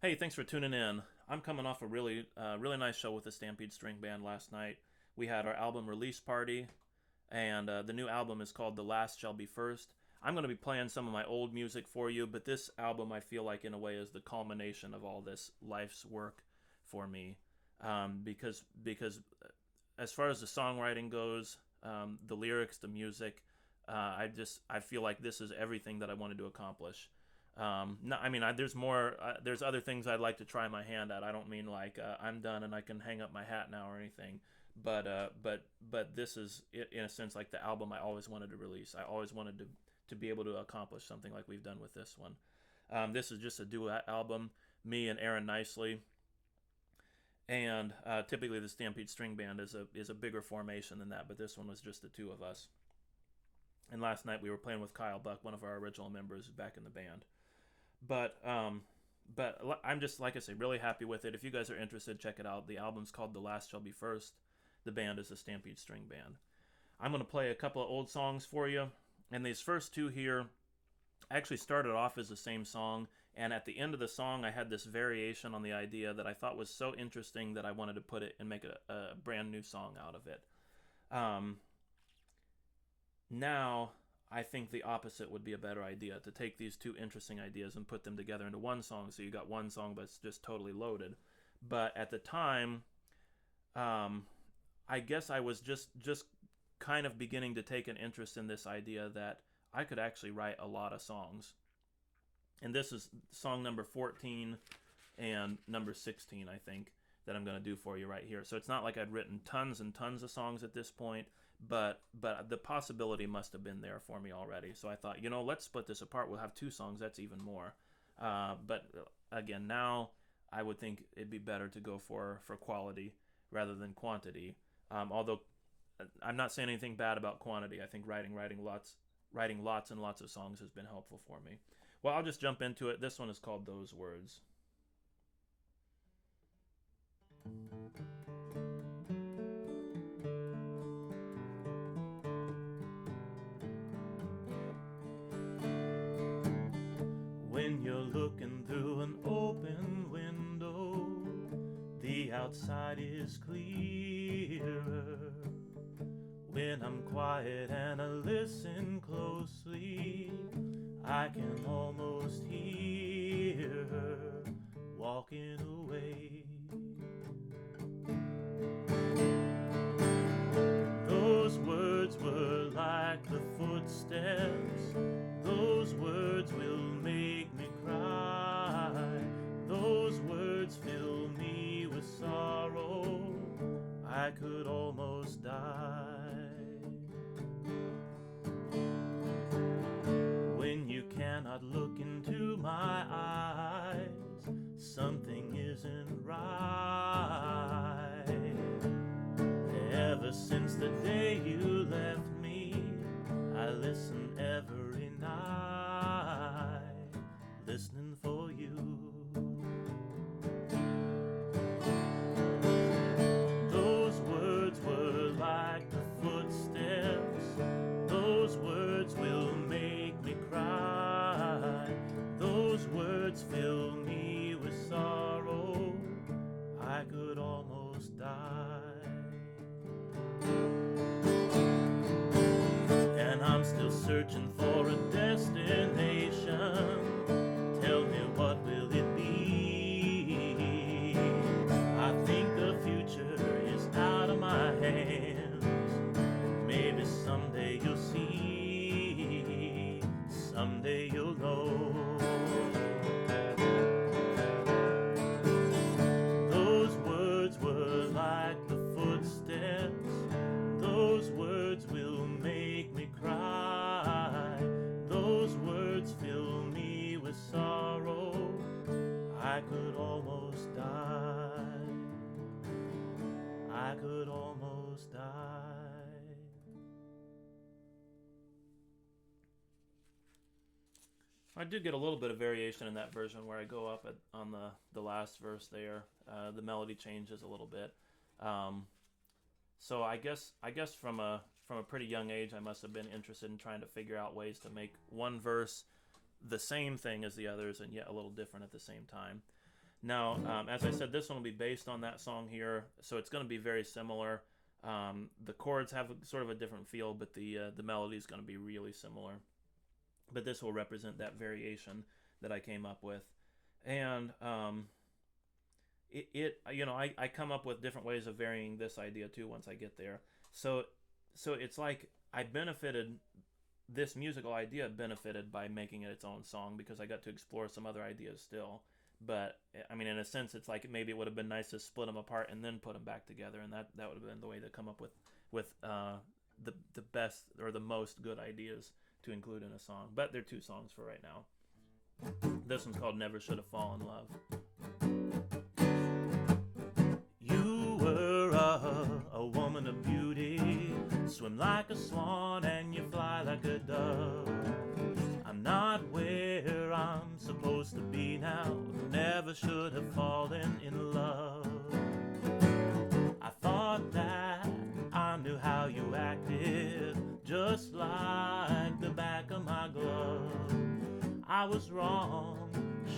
Hey, thanks for tuning in. I'm coming off a really nice show with the Stampede String Band last night. We had our album release party, and the new album is called "The Last Shall Be First." I'm going to be playing some of my old music for you, but this album I feel like in a way is the culmination of all this life's work for me, because as far as the songwriting goes, the lyrics, the music, I feel like this is everything that I wanted to accomplish. No, I mean, there's more. There's other things I'd like to try my hand at. I don't mean like I'm done and I can hang up my hat now or anything. But this is in a sense like the album I always wanted to release. I always wanted to be able to accomplish something like we've done with this one. This is just a duet album, me and Aaron Nicely, and typically the Stampede String Band is a bigger formation than that. But this one was just the two of us. And last night we were playing with Kyle Buck, one of our original members, back in the band. But I'm just like I say, really happy with it. If you guys are interested, check it out. The album's called "The Last Shall Be First." The band is the Stampede String Band. I'm gonna play a couple of old songs for you, and these first two here actually started off as the same song, and at the end of the song, I had this variation on the idea that I thought was so interesting that I wanted to put it and make a brand new song out of it. Um, Now, I think the opposite would be a better idea to take these two interesting ideas and put them together into one song. So you got one song that's just totally loaded. But at the time, um, I guess I was just kind of beginning to take an interest in this idea that I could actually write a lot of songs. And this is song number 14 and number 16, I think, that I'm going to do for you right here. So it's not like I'd written tons and tons of songs at this point, but the possibility must have been there for me already. So I thought, let's split this apart. We'll have two songs. That's even more. But again, now I would think it'd be better to go for quality rather than quantity. Although I'm not saying anything bad about quantity. I think writing lots and lots of songs has been helpful for me. Well, I'll just jump into it. This one is called "Those Words." When you're looking through an open window, the outside is clearer. When I'm quiet and I listen closely, I can almost hear her walking away. Those words were like the footsteps. Those words will make me cry. Those words fill me with sorrow. I could almost die. When you cannot look into my eyes, something isn't right. Ever since the day you left me, I listen every night, listening for you. Those words were like the footsteps. Those words will make me cry. Those words fill me with sorrow. I could almost die. And I'm still searching for a destination. Tell me, what will it be? I think the future is out of my hands. Maybe someday you'll see, someday you'll know. Those words were like the footsteps. Those words will make me cry. Those words fill me with sorrow. I could almost die. I could almost die. I do get a little bit of variation in that version where I go up on the last verse there. The melody changes a little bit. So I guess from a pretty young age, I must have been interested in trying to figure out ways to make one verse the same thing as the others and yet a little different at the same time. Now, as I said, this one will be based on that song here, so it's going to be very similar. The chords have sort of a different feel, but the melody is going to be really similar. But this will represent that variation that I came up with, and I come up with different ways of varying this idea too once I get there. So it's like this musical idea benefited by making it its own song because I got to explore some other ideas still. But I mean, in a sense, it's like maybe it would have been nice to split them apart and then put them back together, and that would have been the way to come up with the best or the most good ideas to include in a song. But they're two songs for right now. This one's called "Never Should Have Fallen in Love." You were a woman of beauty, swim like a swan and you fly like a dove. I'm not where I'm supposed to be now. Never should have fallen in love. I thought that I knew how you acted, just like the back of my glove. I was wrong,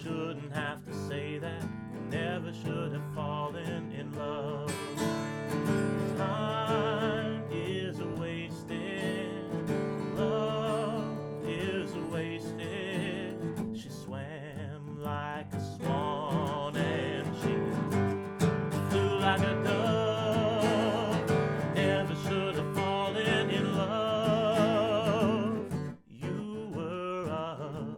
shouldn't have to say that. Never should have fallen in love. Time is a wasted, love is a wasted. She swam like a swan and she flew like a dove. Never should have fallen in love. You were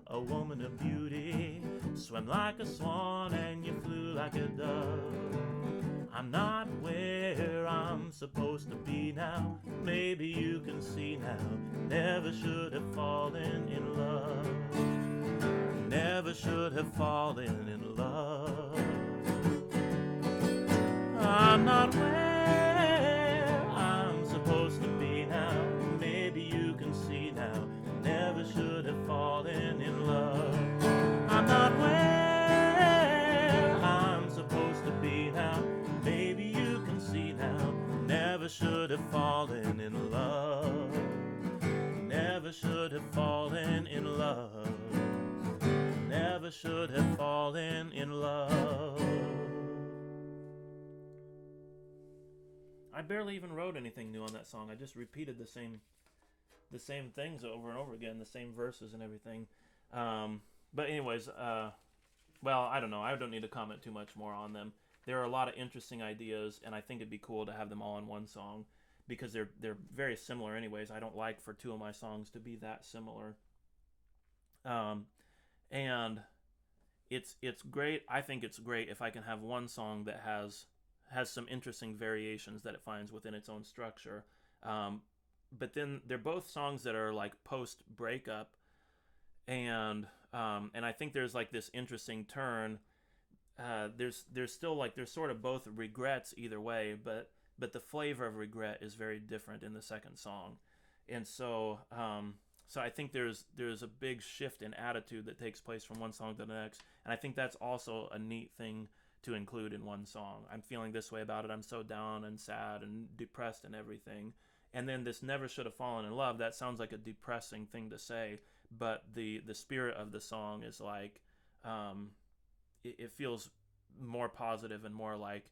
a woman of beauty, swam like a swan and you flew like a dove. I'm not where I'm supposed to be now. Maybe you can see now. Never should have fallen in love. Never should have fallen in love. I'm not where I'm supposed to be now. Maybe you can see now. Never should have fallen in love. I'm not where I'm supposed to be now. Maybe you can see now. Never should have fallen in love. Never should have fallen in love. Never should have fallen in love. I barely even wrote anything new on that song. I just repeated the same things over and over again, the same verses and everything. But anyways, well, I don't know. I don't need to comment too much more on them. There are a lot of interesting ideas, and I think it'd be cool to have them all in one song because they're very similar anyways. I don't like for two of my songs to be that similar. And it's great. I think it's great if I can have one song that has some interesting variations that it finds within its own structure. But then they're both songs that are like post breakup, and I think there's like this interesting turn. There's still like there's sort of both regrets either way, but the flavor of regret is very different in the second song, and so I think there's a big shift in attitude that takes place from one song to the next, and I think that's also a neat thing to include in one song. I'm feeling this way about it. I'm so down and sad and depressed and everything, and then this "never should have fallen in love." That sounds like a depressing thing to say, but the spirit of the song is like. It feels more positive and more like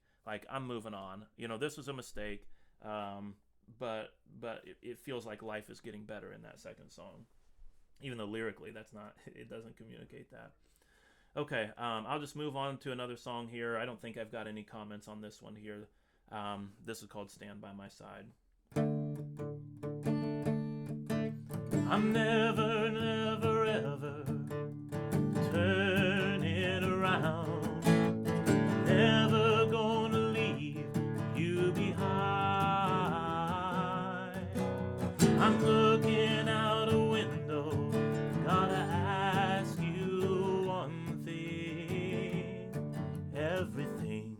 I'm moving on. You know, this was a mistake, but it feels like life is getting better in that second song, even though lyrically it doesn't communicate that. Okay, I'll just move on to another song here. I don't think I've got any comments on this one here. This is called "Stand by My Side." I'm never, never, ever turning around. Never gonna leave you behind. I'm looking out a window. Gotta ask you one thing. Everything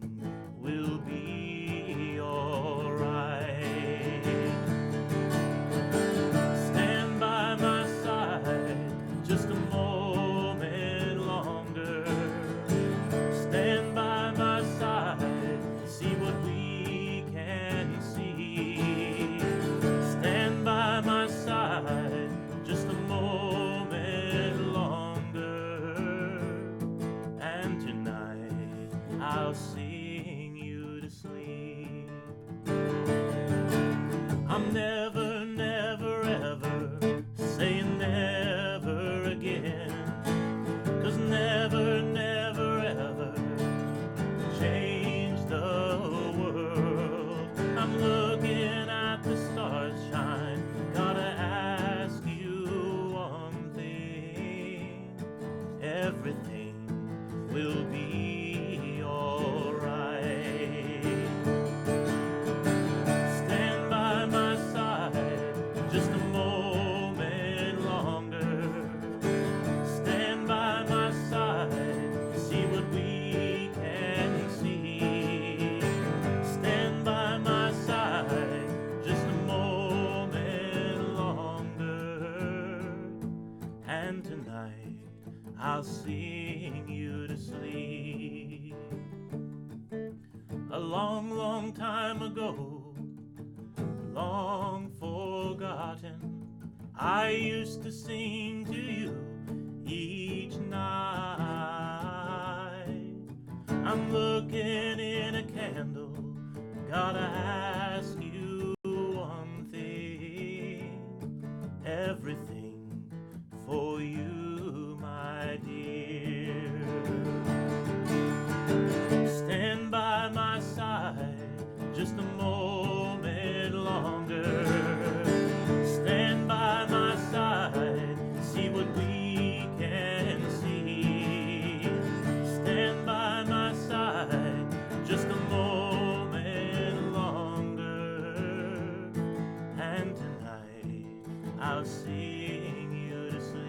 will be alright. Stand by my side just a moment longer. Stand by my side, see what we can see. Stand by my side just a moment longer. And tonight I'll sing you to sleep. I'm never, never, ever saying never again, 'cause never, never, ever change the world. I'm looking at the stars shine, gotta ask you one thing. Everything will be alright. Stand by my side just a moment longer. Stand by my side, see what we can see. Stand by my side just a moment longer. And tonight I'll sing you to sleep. A long, long time ago, long forgotten, I used to sing to you each night. I'm looking in a candle, gotta ask you one thing. Everything for you, my dear. Stand by my side just a moment longer. Stand by my side, see what we can see. Stand by my side just a moment longer. And tonight I'll sing you to sleep.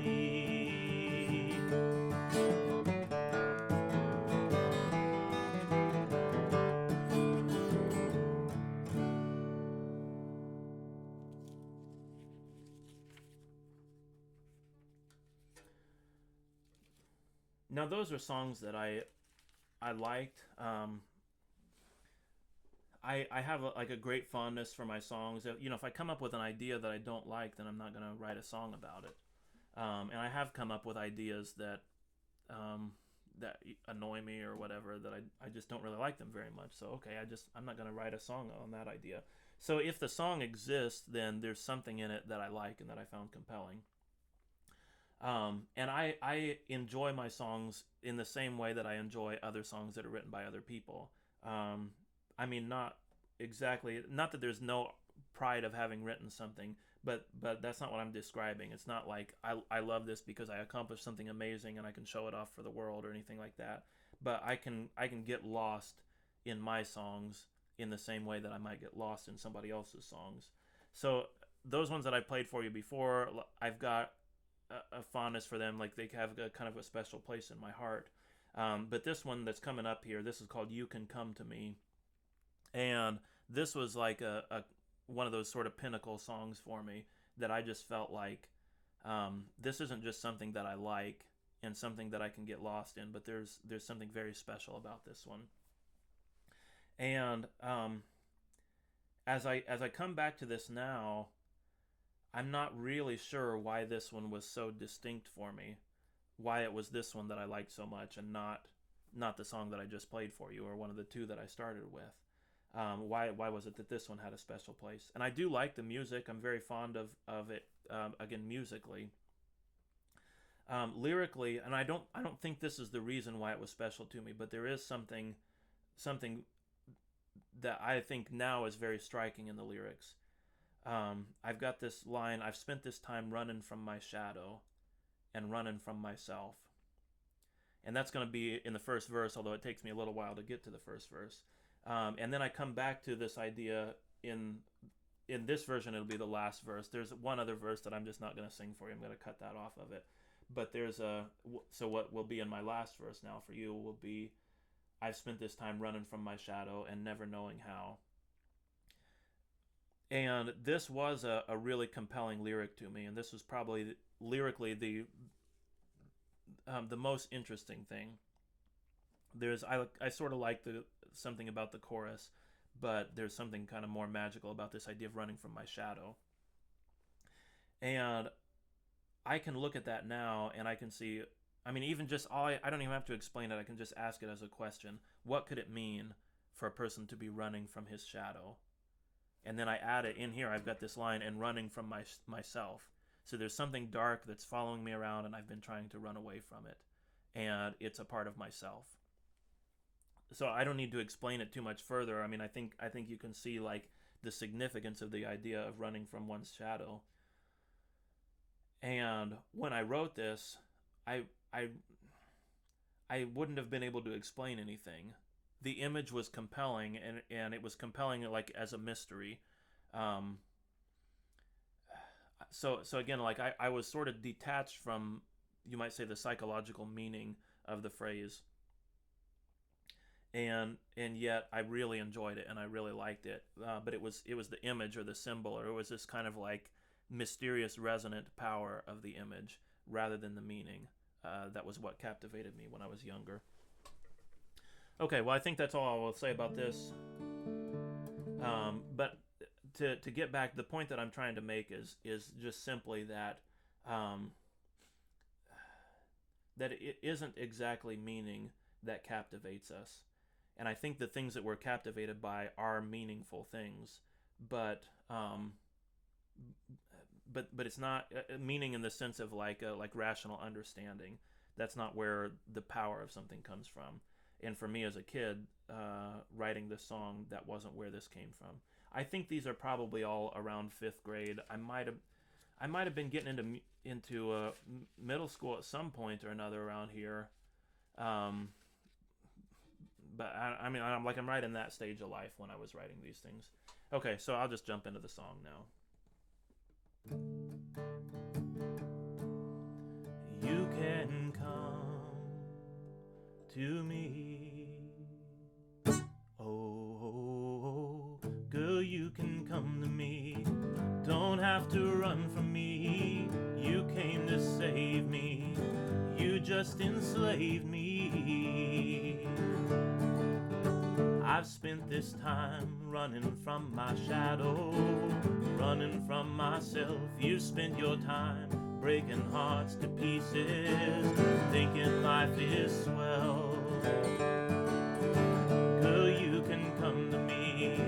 Now those are songs that I liked. I have a great fondness for my songs. You know, if I come up with an idea that I don't like, then I'm not going to write a song about it. And I have come up with ideas that that annoy me or whatever, that I just don't really like them very much. So okay, I'm not going to write a song on that idea. So if the song exists, then there's something in it that I like and that I found compelling. And I enjoy my songs in the same way that I enjoy other songs that are written by other people. I mean, not that there's no pride of having written something, but that's not what I'm describing. It's not like I love this because I accomplished something amazing and I can show it off for the world or anything like that. But I can get lost in my songs in the same way that I might get lost in somebody else's songs. So those ones that I played for you before, I've got a fondness for them. Like, they have a kind of a special place in my heart. But this one that's coming up here, this is called You Can Come to Me. And this was like a one of those sort of pinnacle songs for me, that I just felt like this isn't just something that I like and something that I can get lost in, but there's something very special about this one. And as I come back to this now, I'm not really sure why this one was so distinct for me, why it was this one that I liked so much and not the song that I just played for you, or one of the two that I started with. Why was it that this one had a special place? And I do like the music. I'm very fond of it, again, musically. Lyrically, and I don't think this is the reason why it was special to me, but there is something that I think now is very striking in the lyrics. I've got this line: I've spent this time running from my shadow and running from myself. And that's going to be in the first verse, although it takes me a little while to get to the first verse. And then I come back to this idea in this version. It'll be the last verse. There's one other verse that I'm just not going to sing for you. I'm going to cut that off of it. But so what will be in my last verse now for you will be, I've spent this time running from my shadow and never knowing how. And this was a really compelling lyric to me, and this was probably lyrically the most interesting thing. I sort of like something about the chorus, but there's something kind of more magical about this idea of running from my shadow. And I can look at that now and I can see I mean, even just I don't even have to explain it. I can just ask it as a question. What could it mean for a person to be running from his shadow? And then I add it in here. I've got this line, and running from myself. So there's something dark that's following me around, and I've been trying to run away from it. And it's a part of myself. So I don't need to explain it too much further. I mean, I think you can see like the significance of the idea of running from one's shadow. And when I wrote this, I I I wouldn't have been able to explain anything. The image was compelling, and it was compelling like as a mystery. Um, so again, like I was sort of detached from, you might say, the psychological meaning of the phrase, and yet I really enjoyed it and I really liked it. But it was the image or the symbol, or it was this kind of like mysterious resonant power of the image rather than the meaning. That was what captivated me when I was younger. Okay, well, I think that's all I will say about this. But to get back, the point that I'm trying to make is just simply that that it isn't exactly meaning that captivates us, and I think the things that we're captivated by are meaningful things, but but it's not meaning in the sense of like rational understanding. That's not where the power of something comes from. And for me as a kid, writing this song, that wasn't where this came from. I think these are probably all around fifth grade. I might have been getting into middle school at some point or another around here. But I mean, I'm right in that stage of life when I was writing these things. Okay, so I'll just jump into the song now. You can come to me. Oh, girl, you can come to me. Don't have to run from me. You came to save me. You just enslaved me. I've spent this time running from my shadow, running from myself. You spent your time breaking hearts to pieces, thinking life is swell. Girl, you can come to me.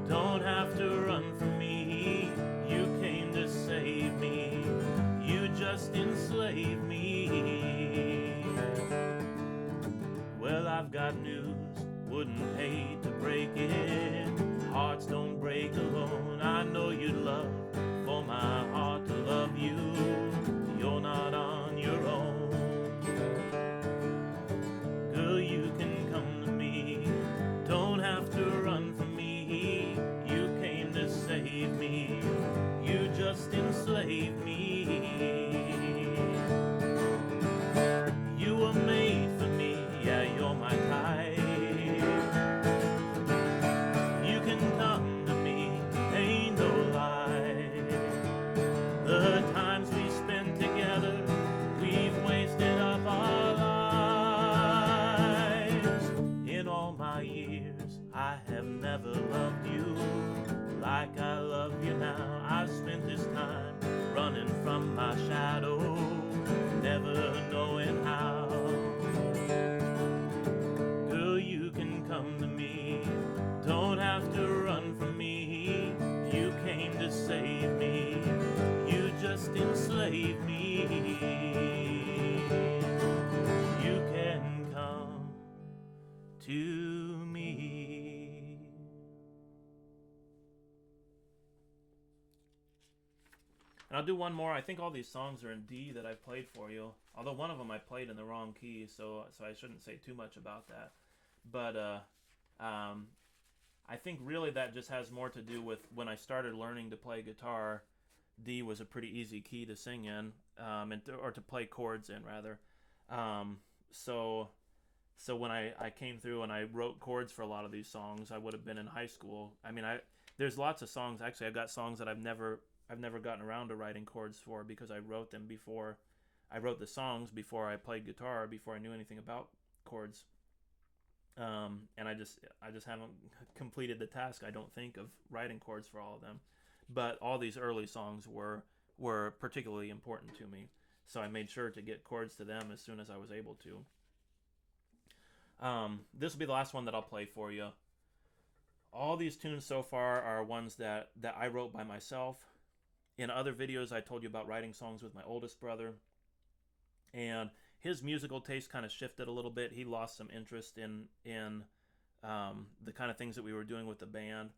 Don't have to run from me. You came to save me. You just enslaved me. Well, I've got news. Wouldn't hate to break it. Hearts don't break alone. I know you'd love for my heart to love you. You're not on your own. Girl, you can come to me. Don't have to run from me. You came to save me. You just enslaved me. You were made for me. Yeah, you're my type. I have never loved you like I love you now. I've spent this time running from my shadow, never knowing how. Girl, you can come to me. Don't have to run from me. You came to save me. You just enslaved me. You can come to me. And I'll do one more. I think all these songs are in D that I've played for you. Although one of them I played in the wrong key, so I shouldn't say too much about that. But I think really that just has more to do with when I started learning to play guitar. D was a pretty easy key to sing in, or to play chords in rather. So when I came through and I wrote chords for a lot of these songs, I would have been in high school. I mean, there's lots of songs. Actually, I've got songs that I've never gotten around to writing chords for because I wrote them before. I wrote the songs before I played guitar, before I knew anything about chords. And I just haven't completed the task, I don't think, of writing chords for all of them. But all these early songs were particularly important to me. so I made sure to get chords to them as soon as I was able to. This will be the last one that I'll play for you. All these tunes so far are ones that I wrote by myself. In other videos, I told you about writing songs with my oldest brother, and his musical taste kind of shifted a little bit. He lost some interest in the kind of things that we were doing with the band.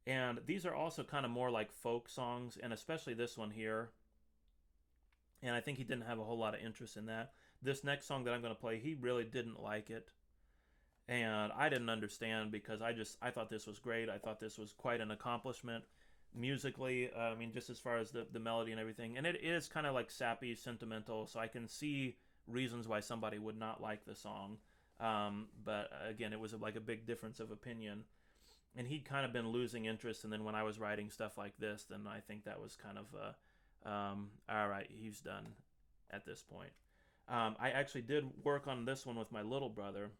And these are also kind of more like folk songs, and especially this one here. And I think he didn't have a whole lot of interest in that. This next song that I'm going to play, he really didn't like it. And I didn't understand, because I thought this was great. I thought this was quite an accomplishment musically. I mean, just as far as the melody and everything. And it is kind of like sappy, sentimental, so I can see reasons why somebody would not like the song. But again, it was like a big difference of opinion. And he'd kind of been losing interest, and then when I was writing stuff like this, then I think that was kind of, all right, he's done at this point. I actually did work on this one with my little brother,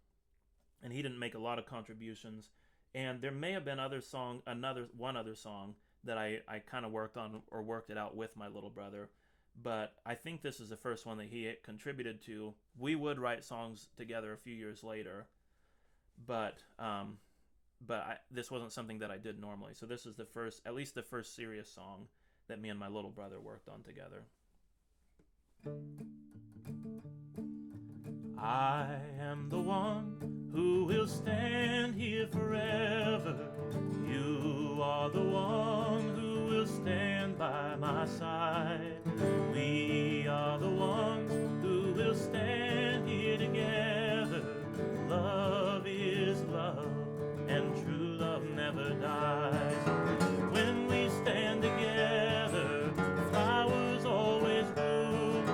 and he didn't make a lot of contributions. And there may have been one other song that I kind of worked on or worked it out with my little brother. But I think this is the first one that he contributed to. We would write songs together a few years later, but this wasn't something that I did normally. So this is at least the first serious song that me and my little brother worked on together. I am the one who will stand here forever. You are the one who will stand by my side. We are the ones who will stand here together. Love is love, and true love never dies. When we stand together, flowers always bloom.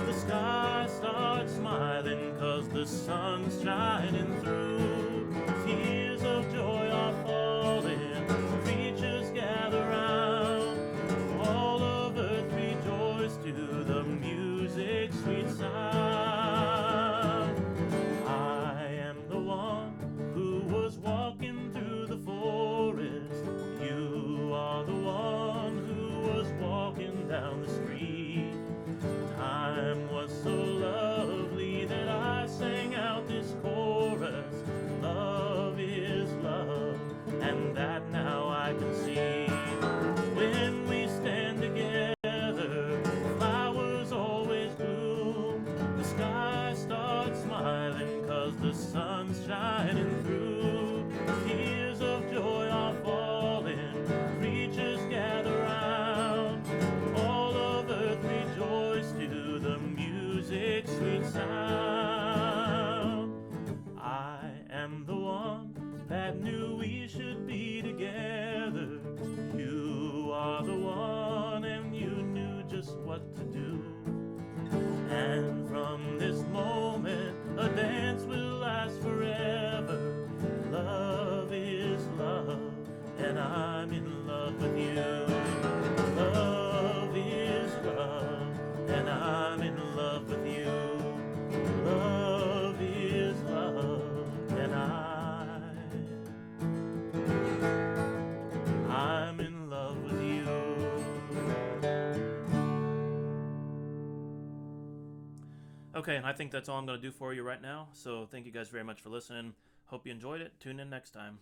The sky starts smiling 'cause the sun's shining through. Tears of joy are falling, creatures gather round. All of earth rejoice to the music's sweet sound. I am the one who was walking through the forest. You are the one who was walking down the street. Time was so lovely that I sang out this chorus. Love is love, and that now I can see. When we stand together, flowers always bloom. The sky starts smiling 'cause the sun's shining through. Tears of joy are falling, creatures gather round. All of earth rejoice to the music's sweet sound. I am the one that knew we should be together. You are the one, and you knew just what to do. And from this moment, a dance will last forever. Love is love, and I'm in love with you. Love is love, and I'm in love with you. Love is love, and I'm in love with you. Okay, and I think that's all I'm going to do for you right now. So thank you guys very much for listening. Hope you enjoyed it. Tune in next time.